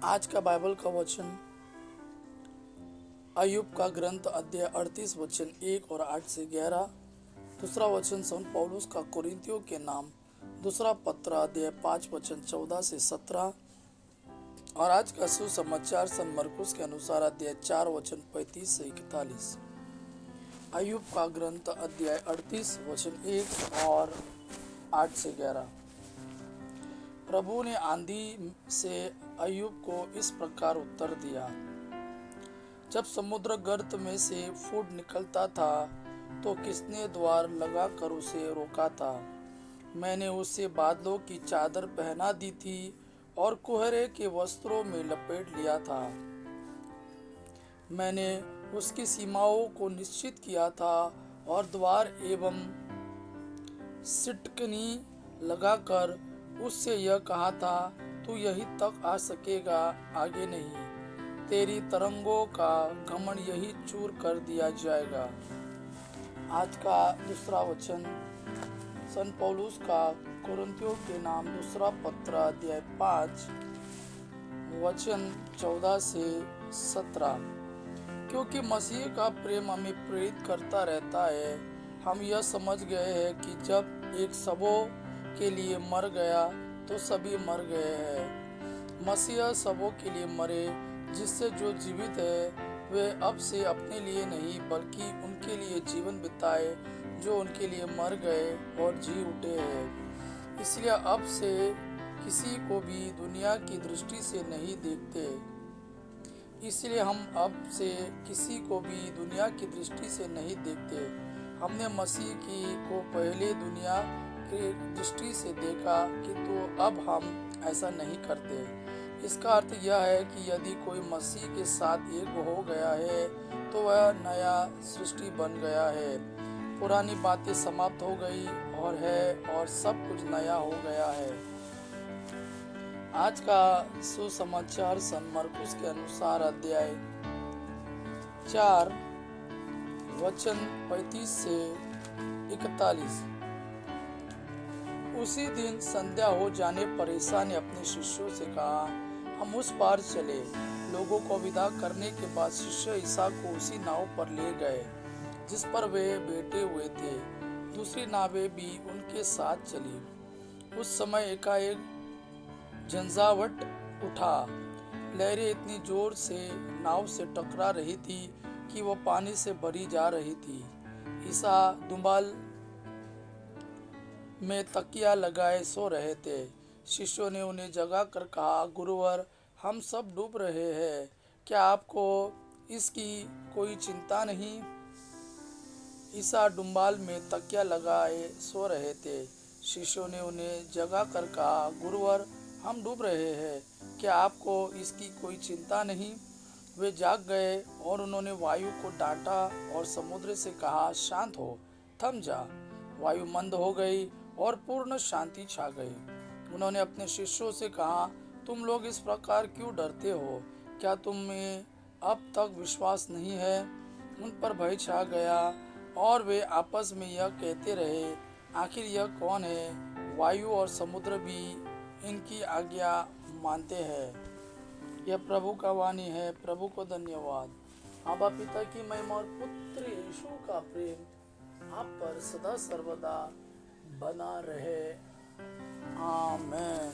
आज का बाइबल का वचन अय्यूब का ग्रंथ अध्याय 38 वचन 1 और 8 से 11। दूसरा वचन संत पौलुस का कोरिन्थियों के नाम दूसरा पत्र अध्याय 5 वचन 14 से 17। और आज का सुसमाचार संत मरकुस के अनुसार अध्याय 4 वचन 35 से 41। अय्यूब का ग्रंथ अध्याय 38 वचन 1 और 8 से 11। प्रभु ने आंधी से अय्यूब को इस प्रकार उत्तर दिया। जब समुद्र गर्त में से फूट निकलता था तो किसने द्वार लगाकर उसे रोका था। मैंने उसे बादलों की चादर पहना दी थी और कोहरे के वस्त्रों में लपेट लिया था। मैंने उसकी सीमाओं को निश्चित किया था और द्वार एवं सिटकनी लगाकर उससे यह कहा था, तू यहीं तक आ सकेगा, आगे नहीं। तेरी तरंगों का घमंड यही चूर कर दिया जाएगा। आज का दूसरा वचन संत पौलुस का कोरिन्थियों के नाम दूसरा पत्र अध्याय 5 वचन 14 से 17। क्योंकि मसीह का प्रेम हमें प्रेरित करता रहता है। हम यह समझ गए हैं कि जब एक सबों के लिए मर गया तो सभी मर गए हैं। मसीह सबों के लिए मरे, जिससे जो जीवित है वे अब से अपने लिए नहीं बल्कि उनके लिए जीवन बिताए जो उनके लिए मर गए और जी उठे हैं। इसलिए अब से किसी को भी दुनिया की दृष्टि से नहीं देखते। इसलिए हम अब से किसी को भी दुनिया की दृष्टि से नहीं देखते। हमने मसीह की को पहले दुनिया की दृष्टि से देखा, किंतु अब हम ऐसा नहीं करते। इसका अर्थ यह है कि यदि कोई मसीह के साथ एक हो गया है तो वह नया सृष्टि बन गया है। पुरानी बातें समाप्त हो गई और सब कुछ नया हो गया है। आज का सुसमाचार संत मरकुस के अनुसार अध्याय 4 वचन 35 से 41। उसी दिन संध्या हो जाने पर ईसा ने अपने शिष्यों से कहा, हम उस पार चले। लोगों को विदा करने के बाद शिष्य ईसा को उसी नाव पर ले गए जिस पर वे बैठे हुए थे। दूसरी नावें भी उनके साथ चली। उस समय एकाएक झंझावात उठा। लहरें इतनी जोर से नाव से टकरा रही थी कि वो पानी से भरी जा रही थी। ईसा दुम्बाल में तकिया लगाए सो रहे थे। शिष्यों ने उन्हें जगा कर कहा, गुरुवर, हम सब डूब रहे हैं, क्या आपको इसकी कोई चिंता नहीं? ईसा डुम्बाल में तकिया लगाए सो रहे थे। शिष्यों ने उन्हें जगा कर कहा, गुरुवर, हम डूब रहे हैं, क्या आपको इसकी कोई चिंता नहीं? वे जाग गए और उन्होंने वायु को डांटा और समुद्र से कहा, शांत हो, थम जा। वायु मंद हो गई और पूर्ण शांति छा गई। उन्होंने अपने शिष्यों से कहा, तुम लोग इस प्रकार क्यों डरते हो? क्या तुम्हें अब तक विश्वास नहीं है? उन पर भय छा गया और वे आपस में यह कहते रहे, आखिर यह कौन है? वायु और समुद्र भी इनकी आज्ञा मानते हैं। यह प्रभु का वाणी है। प्रभु को धन्यवाद। आबा पिता की महिमा और पुत्र यीशु का प्रेम आप पर सदा सर्वदा बना रहे। आमेन।